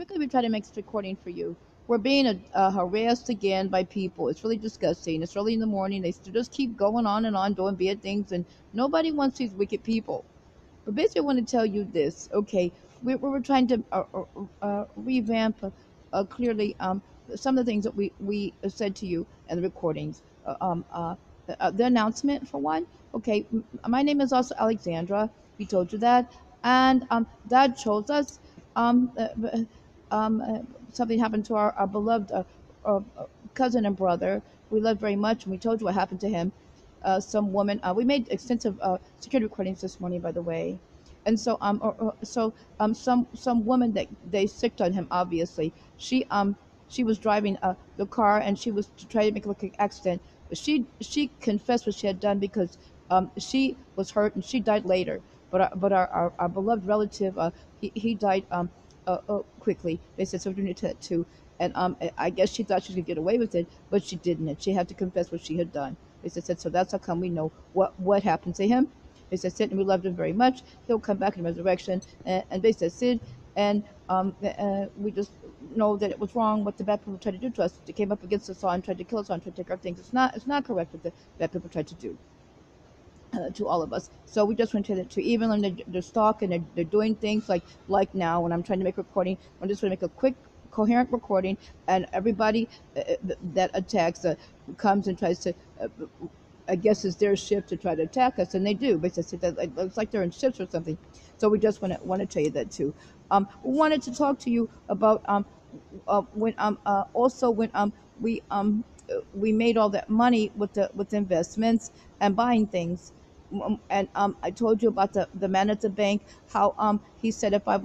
basically we try to make this recording for you. We're being harassed again by people. It's really disgusting. It's early in the morning. They still just keep going on and on doing bad things, and nobody wants these wicked people. But basically, I want to tell you this. Okay, we're trying to revamp clearly some of the things that we said to you in the recordings. The announcement for one. Okay, my name is also Alexandra. We told you that, and Dad chose us. Um, uh, uh, Something happened to our beloved cousin and brother. We loved very much, and we told you what happened to him. Some woman. We made extensive security recordings this morning, by the way, and some woman that they sicked on him. Obviously, she was driving the car, and she was to try to make it look like an accident. But she confessed what she had done because she was hurt and she died later. But our beloved relative, he died quickly. They said so we need to too. And I guess she thought she was gonna get away with it, but she didn't. And she had to confess what she had done. They said so. That's how come we know what happened to him. They said Sid, and we loved him very much. He'll come back in resurrection. And they said Sid, and we just know that it was wrong what the bad people tried to do to us. They came up against us all and tried to kill us all and tried to take our things. It's not correct what the bad people tried to do to all of us. So we just went to even when they're stalk and they're doing things like now when I'm trying to make a recording, I'm just going to make a quick coherent recording, and everybody that attacks comes and tries to I guess it's their ship to try to attack us, and they do. But it's like they're in ships or something. So we just want to tell you that too. We wanted to talk to you about when also when we made all that money with investments and buying things. And I told you about the man at the bank, how he said if I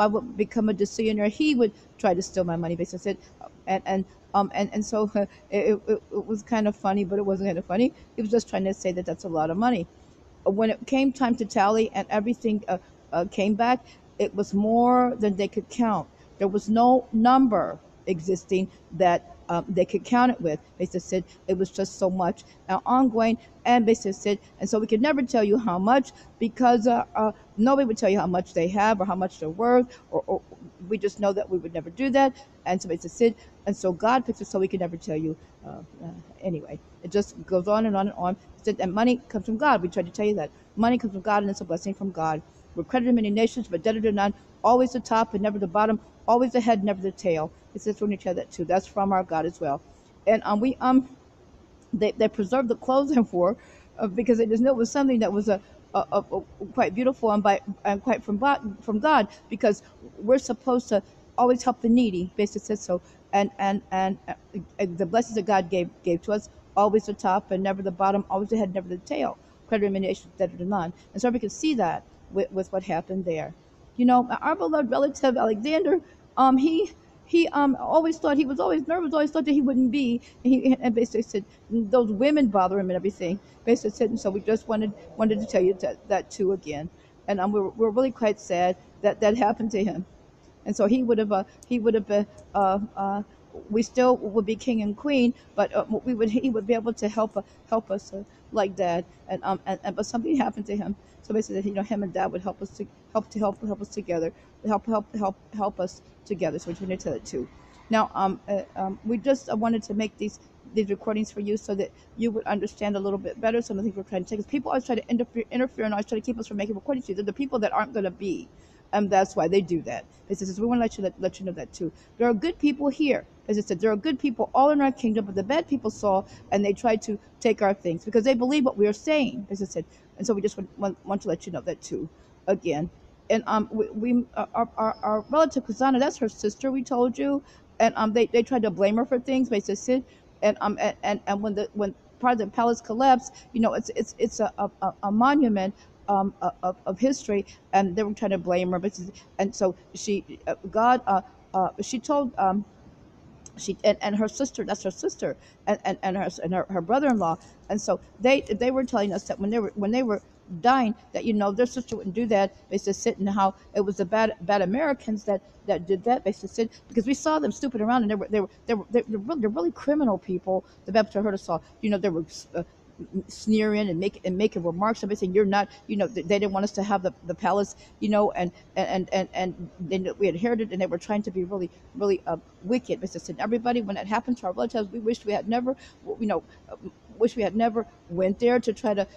would become a decillionaire, he would try to steal my money. Basically said, and so it was kind of funny, but it wasn't kind of funny. He was just trying to say that that's a lot of money. When it came time to tally and everything came back, it was more than they could count. There was no number existing that they could count it with. They just said it was just so much. Now ongoing, and they just said, and so we could never tell you how much because nobody would tell you how much they have or how much they're worth, or we just know that we would never do that. And so they just said, and so God fixed it so we could never tell you. Anyway, it just goes on and on and on. Said, and money comes from God. We tried to tell you that money comes from God, and it's a blessing from God. We're credited to many nations, but debtor to none. Always the top and never the bottom. Always the head, never the tail. It says from each other too. That's from our God as well. And they preserved the clothes and for because they just knew it was something that was a quite beautiful and quite from God, because we're supposed to always help the needy. Basically says so. And the blessings that God gave to us, always the top and never the bottom, always the head, never the tail. Credit remuneration, debtor to none. And so we can see that with what happened there. Our beloved relative Alexander, he always thought he was always nervous, always thought that he wouldn't be. And basically said those women bother him and everything. Basically said, and so we just wanted to tell you that too again. And we're really quite sad that that happened to him. And so he would have been we still would be king and queen, but he would be able to help us like that. And but something happened to him. So basically, him and Dad would help us to help us together, help us together. So we need to that too. Now, we just wanted to make these recordings for you so that you would understand a little bit better some of the things we're trying to take. Because people always try to interfere and always try to keep us from making recordings. They're the people that aren't going to be. And that's why they do that. It says we want to let you know that too. There are good people here. As I said, there are good people all in our kingdom, but the bad people saw and they tried to take our things because they believe what we are saying. As I said, and so we just want to let you know that too, again. And our relative Kazana, that's her sister. We told you, and they tried to blame her for things. But they said, and when part of the palace collapsed, it's a monument of history, and they were trying to blame her. And so she told she and her sister, that's her sister, and her brother-in-law, and so they were telling us that when they were dying, that their sister wouldn't do that. They just sit, and how it was the bad Americans that did that. They just sit because we saw them stupid around, and they're really criminal people. The Baptist heard us all. They were sneering and making remarks and saying you're not, they didn't want us to have the palace, and then we inherited, and they were trying to be really really wicked. Mr. Said everybody, when that happened to our relatives, we wished we had never, you know wish we had never went there to try to,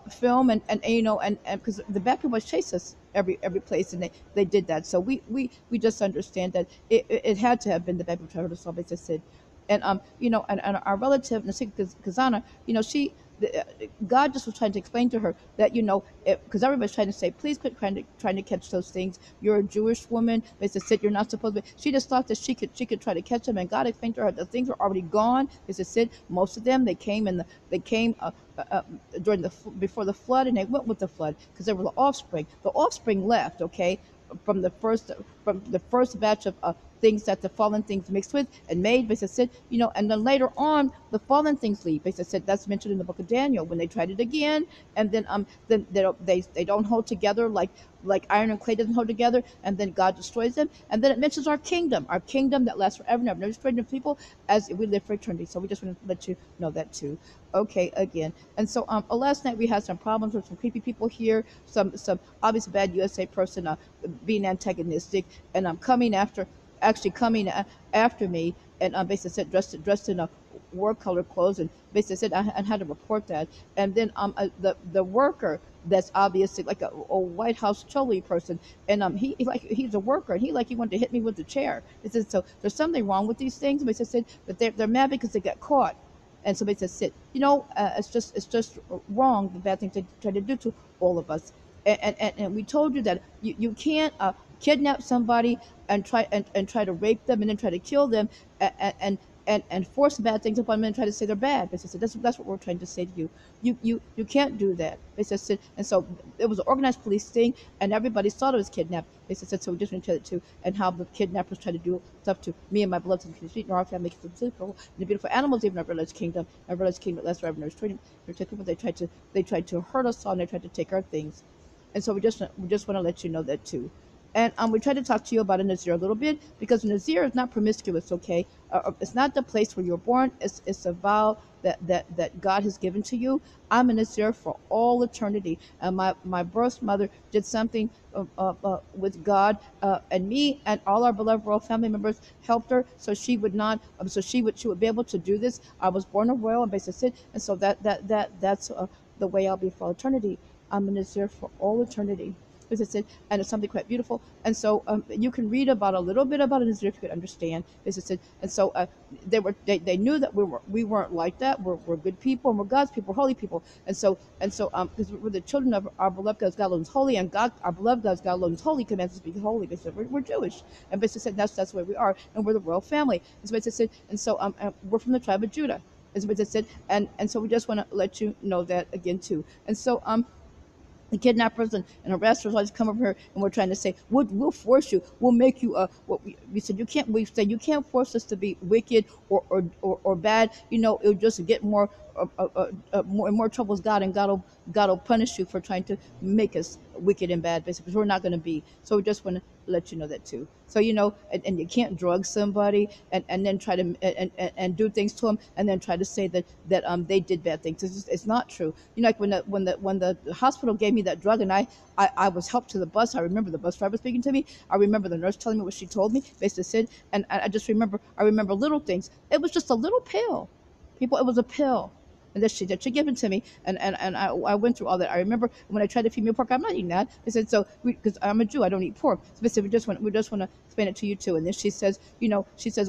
film, and because the bad people chase us every place, and they did that. So we just understand that it had to have been the bad people trying to hurt us all. They just said, and our relative Nasika Kazana, she, God just was trying to explain to her that, because everybody's trying to say, please quit trying to catch those things. You're a Jewish woman. They said, Sid, you're not supposed to be. She just thought that she could try to catch them, and God explained to her the things were already gone. They said, Sid, most of them, they came during before the flood, and they went with the flood because they were the offspring. The offspring left, okay, from the first batch of things that the fallen things mixed with and made. Basically said, and then later on the fallen things leave. Basically said that's mentioned in the book of Daniel when they tried it again, and then they don't hold together like iron and clay doesn't hold together, and then God destroys them. And then it mentions our kingdom that lasts forever and ever, never destroyed the people as we live for eternity. So we just want to let you know that too. Okay, again. And so last night we had some problems with some creepy people here, some obviously bad USA person being antagonistic, and coming after actually coming after me, and basically said dressed in a work color clothes, and basically said I had to report that. And then the worker that's obviously like a White House trolley person, and he's a worker, and he wanted to hit me with the chair. It said, so there's something wrong with these things. But said that they're mad because they got caught. And somebody says, "Sit." It's just wrong. The bad things they try to do to all of us. And we told you that you can't kidnap somebody and try to rape them and then try to kill them, and and force bad things upon men and try to say they're bad. Basically, that's what we're trying to say to you. You can't do that. Basically, and so it was an organized police thing, and everybody thought it was kidnapped. Basically, so we just went to it too, and how the kidnappers tried to do stuff to me and my beloved and our family, and the beautiful animals, even our village kingdom, last forever. There's people they tried to hurt us all, and they tried to take our things. And so we just want to let you know that too. And we tried to talk to you about a Nazir a little bit, because Nazir is not promiscuous, okay? It's not the place where you're born. It's a vow that God has given to you. I'm a Nazir for all eternity. And my birth mother did something with God, and me and all our beloved royal family members helped her, so she would not, so she would be able to do this. I was born a royal and basically, and so that's the way I'll be for all eternity. I'm a Nazir for all eternity. As I said, and it's something quite beautiful. And so you can read about a little bit about it as if you could understand. As I said, and so they knew that we weren't like that. We're good people, and we're God's people, we're holy people. And so because we're the children of our beloved God alone is holy, and God, our beloved God alone is holy, commands us to be holy. They said we're Jewish, and basically said that's the way we are, and we're the royal family. As I said, and so we're from the tribe of Judah. As I said, and so we just want to let you know that again too. And so the kidnappers and harassers always come over here, and we're trying to say we'll force you, we'll make you what we said you can't, we said you can't force us to be wicked or bad. It'll just get more and more troubles. God will punish you for trying to make us wicked and bad, basically, because we're not going to be. So we just want to let you know that too. So and you can't drug somebody and then try to and do things to them, and then try to say that they did bad things. It's not true. Like when the hospital gave me that drug, and I was helped to the bus. I remember the bus driver speaking to me. I remember the nurse telling me what she told me, basically said, and I remember little things. It was just a little pill. People, it was a pill. And that she gave it to me, and I went through all that. I remember when I tried to feed me pork, I'm not eating that. They said, so because I'm a Jew, I don't eat pork. So they said, we just want to explain it to you too. And then she says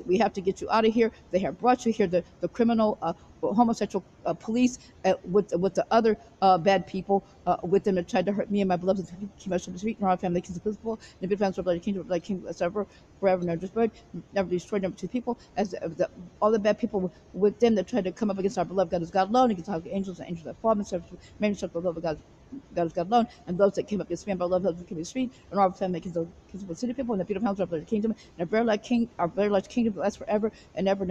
we have to get you out of here. They have brought you here, the criminal homosexual police, with the other bad people with them, that tried to hurt me and my beloved King of the street and our family, kings of principle, and the big fans of the kingdom, like king forever, never destroyed, never destroyed, never two people, as all the bad people with them that tried to come up against our beloved God is God alone, against our angels and angels that fall, many of the love of God is God alone, and those that came up against me and my love of the king of the street, and our family, kings of the city people, and the beautiful house of the kingdom, and our very large kingdom that lasts forever and never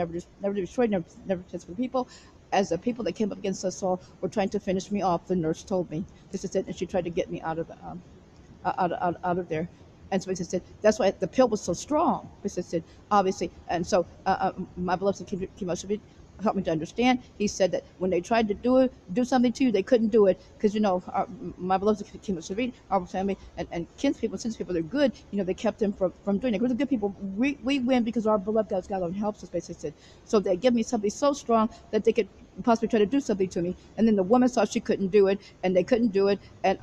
destroyed, never test for the people. As the people that came up against us all were trying to finish me off, the nurse told me this is it, and she tried to get me out of the out of there. And so he said that's why the pill was so strong. He said obviously, and so my beloved came out of it. help me to understand. He said that when they tried to do something to you, they couldn't do it because my beloved Kim our family and kinspeople, since people, they're good. They kept them from doing it. We're the good people. We win because our beloved God helps us. Basically said. So they give me something so strong that they could possibly try to do something to me. And then the woman thought she couldn't do it, and they couldn't do it. And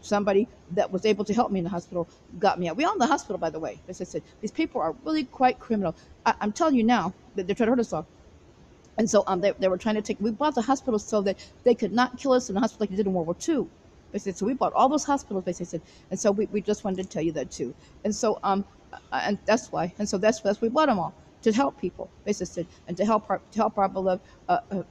somebody that was able to help me in the hospital got me out. We all in the hospital, by the way. As I said, these people are really quite criminal. I'm telling you now that they're trying to hurt us all. And so they were trying to we bought the hospital so that they could not kill us in the hospital like they did in World War II. They said, so we bought all those hospitals, they said, and so we just wanted to tell you that too. And so and that's why, and so that's we bought them all to help people, basically, and to help our beloved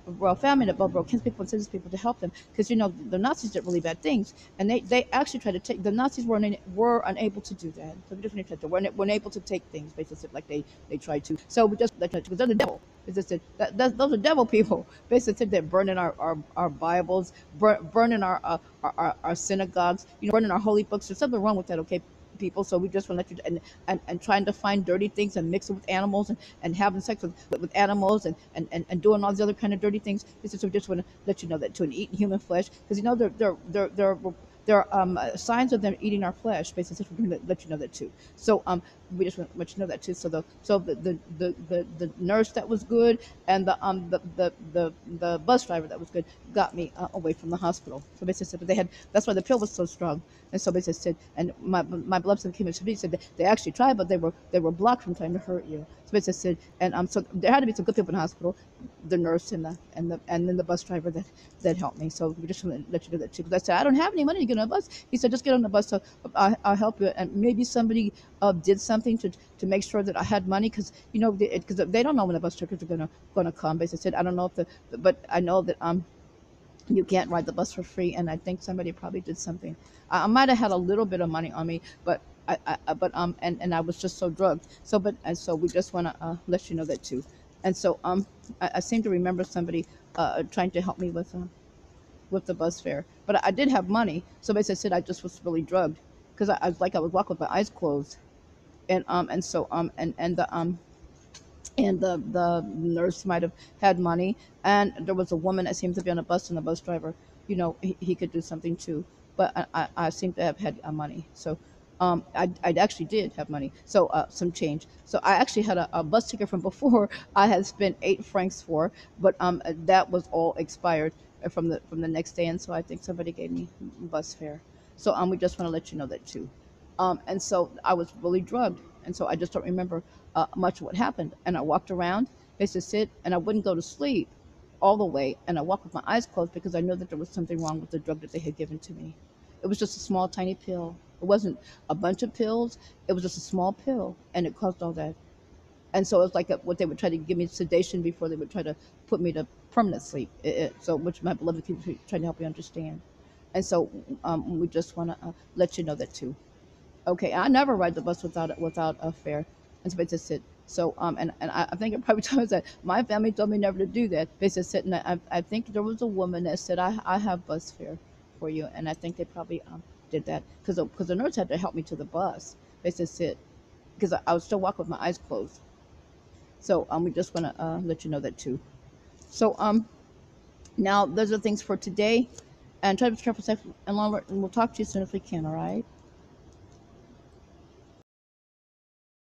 royal family, the beloved kinspeople and citizens people, to help them, because the Nazis did really bad things, and they actually tried to take. The Nazis were unable to do that. So we just weren't able to take things, basically, like they tried to. So we just because they're the devil. Those are devil people. Basically, they're burning our Bibles, burning our synagogues, burning our holy books. There's something wrong with that, okay, people? So we just want to let you and trying to find dirty things and mix it with animals and having sex with animals and doing all these other kind of dirty things. This is, so we just want to let you know that too, and eating human flesh, because there are signs of them eating our flesh. Basically, we're going to let you know that too. So we just want to let you know that too. So the nurse that was good, and the bus driver that was good, got me away from the hospital. So basically, but that's why the pill was so strong. And so basically said, and my beloved son KMMS said that they actually tried, but they were blocked from trying to hurt you. So basically said, and so there had to be some good people in the hospital, the nurse and then the bus driver that helped me. So we just want to let you know that too. Because I said, I don't have any money to get on the bus. He said, just get on the bus, so I'll help you. And maybe somebody did something to make sure that I had money, because because they don't know when the bus truckers are gonna come. Basically said, I don't know if but I know that you can't ride the bus for free, and I think somebody probably did something. I might have had a little bit of money on me, but and I was just so drugged. So we just want to let you know that too. And so I seem to remember somebody trying to help me with the bus fare, but I did have money. So basically, I said I just was really drugged, because I was walking with my eyes closed, and so and the nurse might have had money, and there was a woman that seemed to be on a bus, and the bus driver, he could do something too, but I seem to have had money. So I actually did have money, so some change. So I actually had a bus ticket from before I had spent 8 francs for, but that was all expired from the next day, and so I think somebody gave me bus fare. So we just want to let you know that too. And so I was really drugged, and so I just don't remember much of what happened. And I walked around, used to sit, and I wouldn't go to sleep all the way, and I walked with my eyes closed because I knew that there was something wrong with the drug that they had given to me. It was just a small, tiny pill. It wasn't a bunch of pills. It was just a small pill, and it caused all that. And so it was like what they would try to give me sedation before they would try to put me to permanent sleep. So which my beloved people trying to help you understand. And so we just want to let you know that too. Okay, I never ride the bus without a fare, and so they just sit. So and I think it probably told us that my family told me never to do that. They just sit, and I think there was a woman that said I have bus fare for you, and I think they probably did that because the nurse had to help me to the bus. They just sit because I was still walking with my eyes closed. So we just want to let you know that too. So now those are things for today, and try to be careful, safe, and longer. And we'll talk to you as soon as we can. All right.